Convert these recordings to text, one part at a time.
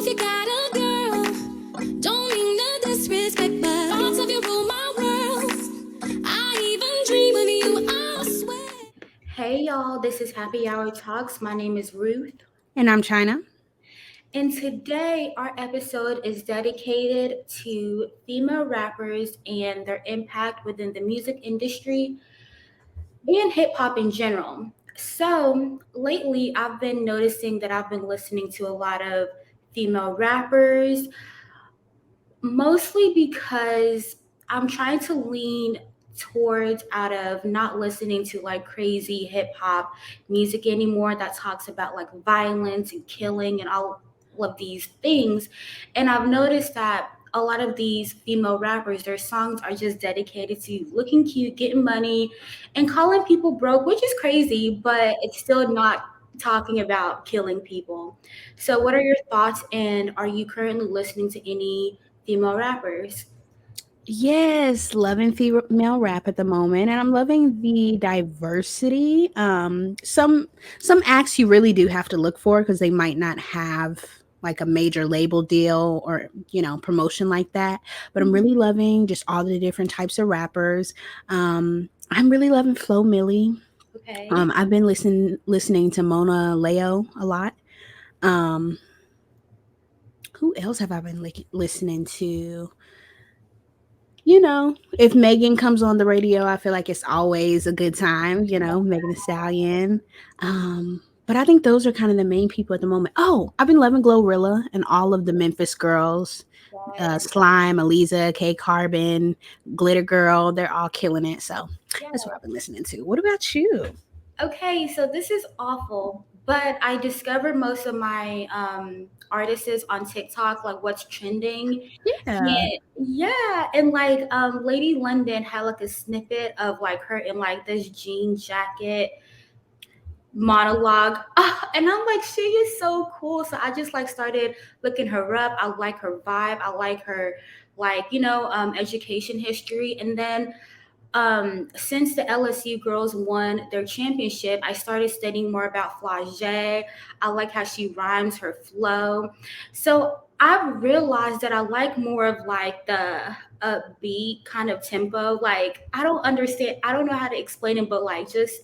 if you got a girl, don't mean no disrespect, but thoughts of you rule my world. I even dream of you, I swear. Hey y'all, this is Happy Hour Talks. My name is Ruth. And I'm China. And today, our episode is dedicated to female rappers and their impact within the music industry and hip hop in general. So, lately, I've been noticing that I've been listening to a lot of female rappers, mostly because I'm trying to lean towards out of not listening to like crazy hip hop music anymore that talks about like violence and killing and all of these things. And I've noticed that a lot of these female rappers, their songs are just dedicated to looking cute, getting money, and calling people broke, which is crazy, but it's still not talking about killing people. So, what are your thoughts? And are you currently listening to any female rappers? Yes, loving female rap at the moment, and I'm loving the diversity. Some acts you really do have to look for because they might not have like a major label deal or promotion like that. But I'm really loving just all the different types of rappers. I'm really loving Flo Millie. Okay. I've been listening to Mona Leo a lot. Um, who else have I been listening to? If Megan comes on the radio, I feel like it's always a good time, Megan Thee Stallion. But I think those are kind of the main people at the moment. Oh, I've been loving Glorilla and all of the Memphis girls. Yes. Slime, Aliza, K Carbon, Glitter Girl, they're all killing it. So that's what Yeah. I've been listening to. What about you? Okay, so this is awful, but I discovered most of my artists on TikTok, like what's trending. Yeah. Yeah, and like Lady London had like a snippet of like her in like this jean jacket monologue. And I'm like, she is so cool. So I just like started looking her up. I like her vibe. I like her like, education history. And then since the LSU girls won their championship, I started studying more about Flage. I like how she rhymes, her flow. So I've realized that I like more of like the upbeat kind of tempo. Like I don't understand, I don't know how to explain it, but like just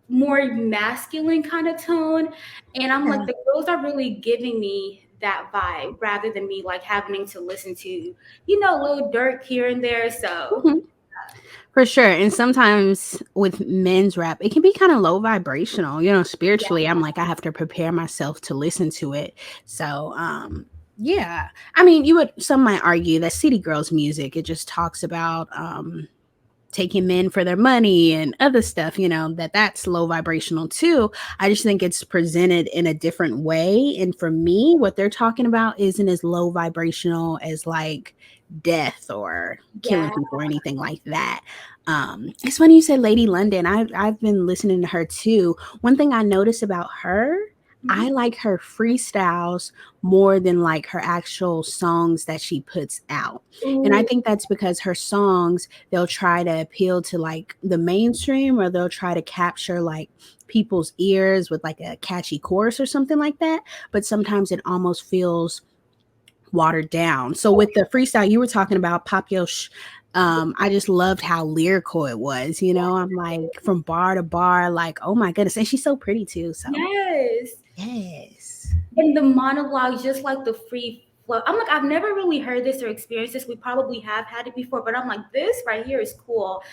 more masculine kind of tone. And I'm like, the girls are really giving me that vibe rather than me like having to listen to, a little Dirk here and there. So Mhm. For sure. And sometimes with men's rap, it can be kind of low vibrational. Spiritually, I'm like, I have to prepare myself to listen to it. So, yeah. I mean, some might argue that City Girls music, it just talks about taking men for their money and other stuff, that's low vibrational too. I just think it's presented in a different way. And for me, what they're talking about isn't as low vibrational as like death or killing yeah. people or anything like that. It's funny you said Lady London. I've been listening to her too. One thing I notice about her, I Mhm. like her freestyles more than like her actual songs that she puts out. And I Ooh, think that's because her songs, they'll try to appeal to like the mainstream, or they'll try to capture like people's ears with like a catchy chorus or something like that. But sometimes it almost feels watered down. So with the freestyle you were talking about, Pop Yosh, I just loved how lyrical it was. I'm like from bar to bar, like, oh my goodness. And she's so pretty too. So yes. yes. And the monologue, just like the free flow. I'm like, I've never really heard this or experienced this. We probably have had it before, but I'm like, this right here is cool.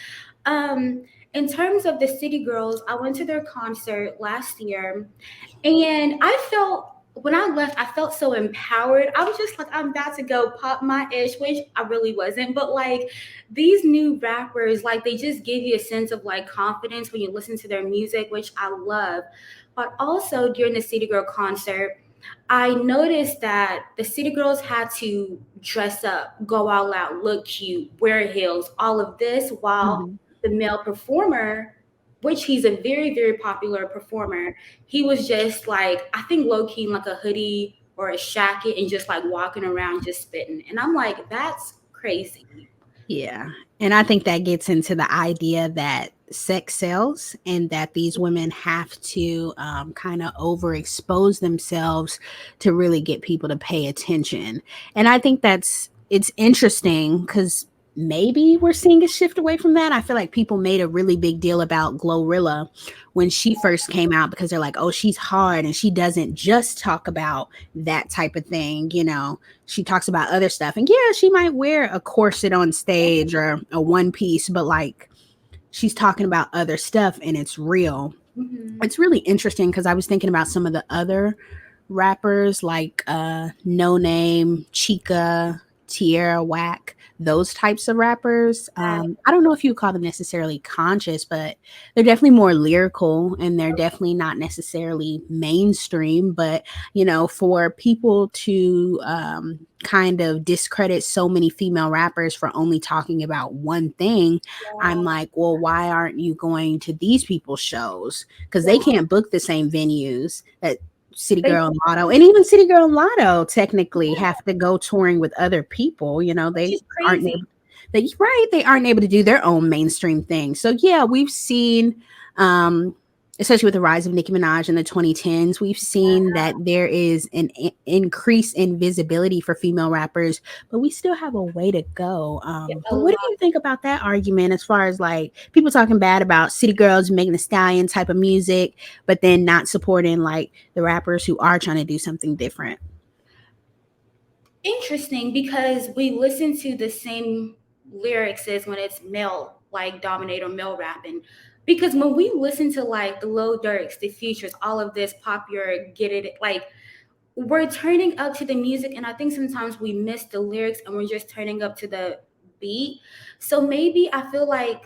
Um, in terms of the City Girls, I went to their concert last year, and I felt when I left, I felt so empowered. I was just like, I'm about to go pop my ish, which I really wasn't. But like these new rappers, like they just give you a sense of like confidence when you listen to their music, which I love. But also during the City Girl concert, I noticed that the City Girls had to dress up, go all out, look cute, wear heels, all of this, while Mhm. the male performer, which he's a very, very popular performer, he was just like, I think low key in like a hoodie or a jacket and just like walking around just spitting. And I'm like, that's crazy. Yeah. And I think that gets into the idea that sex sells and that these women have to kind of overexpose themselves to really get people to pay attention. And I think it's interesting because maybe we're seeing a shift away from that. I feel like people made a really big deal about Glorilla when she first came out because they're like, oh, she's hard and she doesn't just talk about that type of thing. She talks about other stuff. And yeah, she might wear a corset on stage or a one piece, but like she's talking about other stuff and it's real. Hmm. It's really interesting because I was thinking about some of the other rappers like No Name, Chica, Tierra Whack, those types of rappers. I don't know if you call them necessarily conscious, but they're definitely more lyrical and they're definitely not necessarily mainstream. But, for people to kind of discredit so many female rappers for only talking about one thing, I'm Yeah. like, well, why aren't you going to these people's shows? Because Yeah. they can't book the same venues that City They, Girl and Lotto, and even City Girl and Lotto technically have to go touring with other people. which They is aren't crazy. able. They aren't able to do their own mainstream thing. So yeah, we've seen, um, especially with the rise of Nicki Minaj in the 2010s, we've seen that there is an increase in visibility for female rappers, but we still have a way to go. Yeah, a But what do lot. you think about that argument as far as like people talking bad about city girls making the stallion type of music, but then not supporting like the rappers who are trying to do something different? Interesting because we listen to the same lyrics as when it's male, like dominate or male rapping. Because when we listen to like the Lil Durks, the Futures, all of this popular, get it, like we're turning up to the music, and I think sometimes we miss the lyrics and we're just turning up to the beat. So maybe I feel like,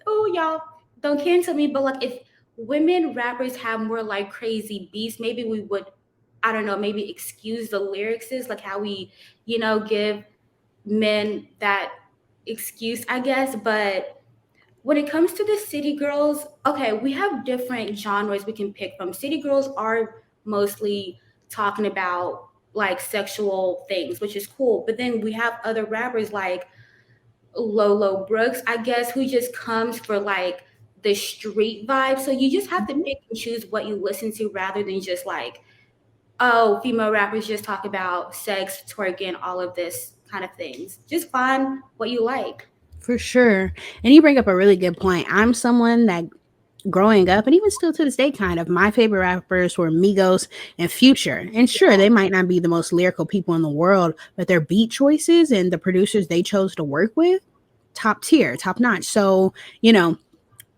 oh y'all, don't cancel me, but like if women rappers have more like crazy beats, maybe we would, I don't know, maybe excuse the lyrics is like how we, give men that excuse, I guess. But when it comes to the city girls, okay, we have different genres we can pick from. City girls are mostly talking about like sexual things, which is cool. But then we have other rappers like Lolo Brooks, I guess, who just comes for like the street vibe. So you just have to Mhm. pick and choose what you listen to rather than just like, oh, female rappers just talk about sex, twerking, all of this kind of things. Just find what you like. For sure. And you bring up a really good point. I'm someone that growing up and even still to this day kind of my favorite rappers were Migos and Future. And sure, they might not be the most lyrical people in the world, but their beat choices and the producers they chose to work with, top tier, top notch. So, you know,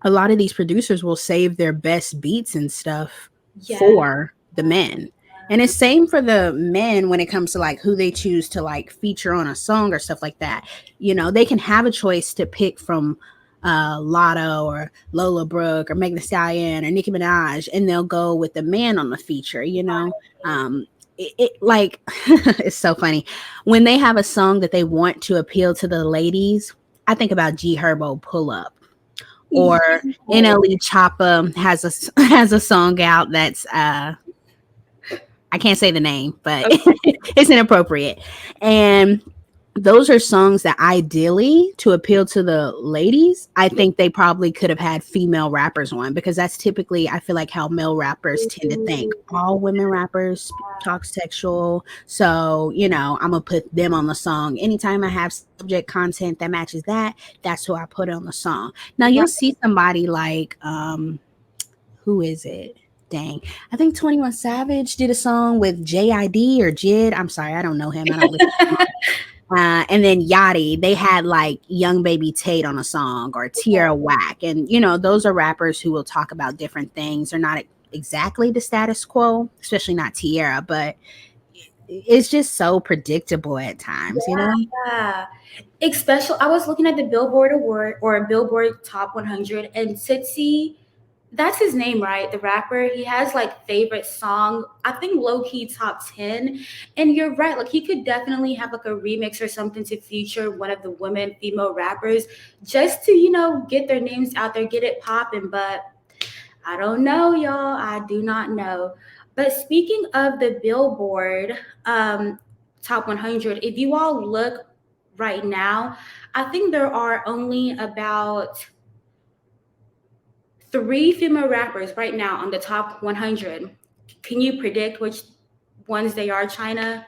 a lot of these producers will save their best beats and stuff Yeah. for the men. And it's same for the men when it comes to like who they choose to like feature on a song or stuff like that. They can have a choice to pick from Lotto or Lola Brooke or Megan Thee Stallion or Nicki Minaj, and they'll go with the man on the feature. It like it's so funny when they have a song that they want to appeal to the ladies. I think about G Herbo Pull Up, or Yeah. NLE Choppa has a has a song out that's I can't say the name, but it's inappropriate. And those are songs that ideally to appeal to the ladies, I think they probably could have had female rappers on because that's typically I feel like how male rappers tend to think. All women rappers talk sexual. So, I'm gonna put them on the song. Anytime I have subject content that matches that, that's who I put on the song. Now you'll Right. see somebody like who is it? Dang. I think 21 Savage did a song with JID or Jid. I'm sorry, I don't know him. I don't listen to him. And then Yachty, they had like Young Baby Tate on a song or Tierra Whack. And, those are rappers who will talk about different things. They're not exactly the status quo, especially not Tierra, but it's just so predictable at times. Yeah. Especially, I was looking at the Billboard Award or Billboard Top 100, and Tootsie, that's his name, right? The rapper. He has like favorite song. I think low key top 10. And you're right. Like he could definitely have like a remix or something to feature one of the women female rappers just to get their names out there, get it popping. But I don't know, y'all. I do not know. But speaking of the Billboard Top 100, if you all look right now, I think there are only about Three female rappers right now on the top 100. Can you predict which ones they are, China,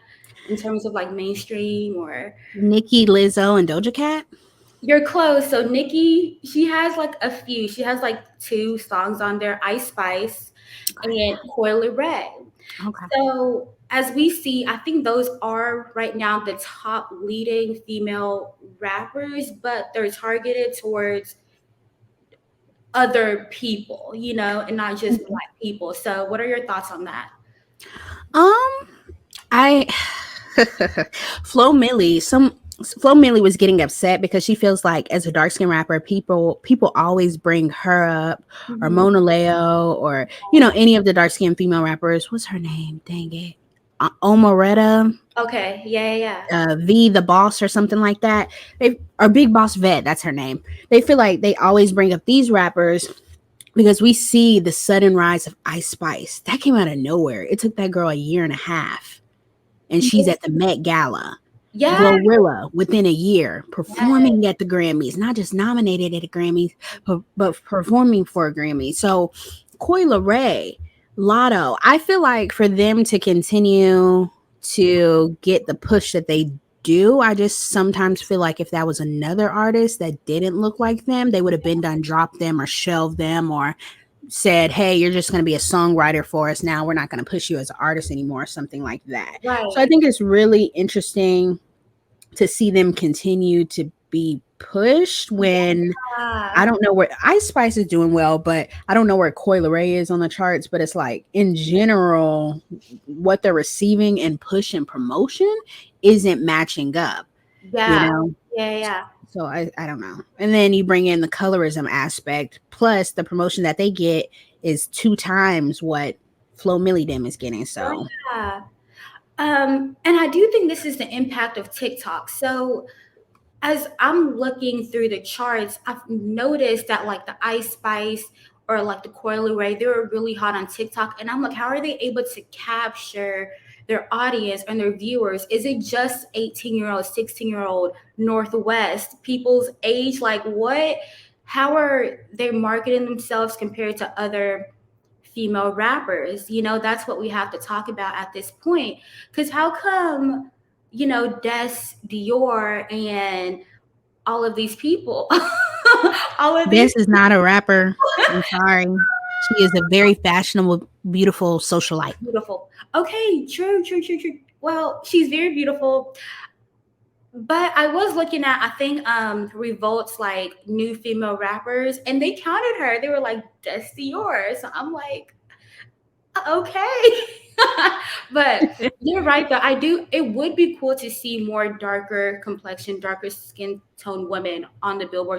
in terms of like mainstream or? Nicki, Lizzo, and Doja Cat. You're close. So Nikki, she has like a few. She has like two songs on there, Ice Spice and Coily Ray. Okay. So as we see, I think those are right now the top leading female rappers, but they're targeted towards other people, and not just Mhm. black people. So what are your thoughts on that? Um, I Flo Millie was getting upset because she feels like as a dark skin rapper, people always bring her up, or Mhm. Mona Leo, or any of the dark skinned female rappers. What's her name? Dang it, Omeretta, Okay. Yeah, yeah, V the Boss or something like that. They or Big Boss Vet. That's her name. They feel like they always bring up these rappers because we see the sudden rise of Ice Spice. That came out of nowhere. It took that girl a year and a half, and she's yeah. at the Met Gala. Yeah. Glorilla within a year Yeah. performing at the Grammys, not just nominated at the Grammys, but performing for a Grammy. So, Coyle Ray, Lotto, I feel like for them to continue to get the push that they do, I just sometimes feel like if that was another artist that didn't look like them, they would have been done, dropped them, or shelved them, or said, "Hey, you're just going to be a songwriter for us now. We're not going to push you as an artist anymore," something like that. So I Right. think it's really interesting to see them continue to be pushed when I Yeah. don't know where Ice Spice is doing well, but I don't know where Coi Leray is on the charts. But it's like in general, what they're receiving and push and promotion isn't matching up, you Yeah. know? Yeah. Yeah. So I don't know. And then you bring in the colorism aspect, plus the promotion that they get is two times what Flo Millie Dim is getting. So Yeah. And I do think this is the impact of TikTok. So as I'm looking through the charts, I've noticed that like the Ice Spice or like the Coily Ray, they were really hot on TikTok. And I'm like, how are they able to capture their audience and their viewers? Is it just 18-year-old, 16-year-old Northwest people's age? Like what? How are they marketing themselves compared to other female rappers? That's what we have to talk about at this point. Because how come, Des Dior and all of these people, all of Des these is not a rapper. I'm sorry. She is a very fashionable, beautiful socialite. beautiful. Okay, true, true, true, true. Well, she's very beautiful. But I was looking at, I think, Revolt's like new female rappers, and they counted her. They were like Des Dior. So I'm like, okay. But you're right though. I do it would be cool to see more darker complexion, darker skin tone women on the Billboard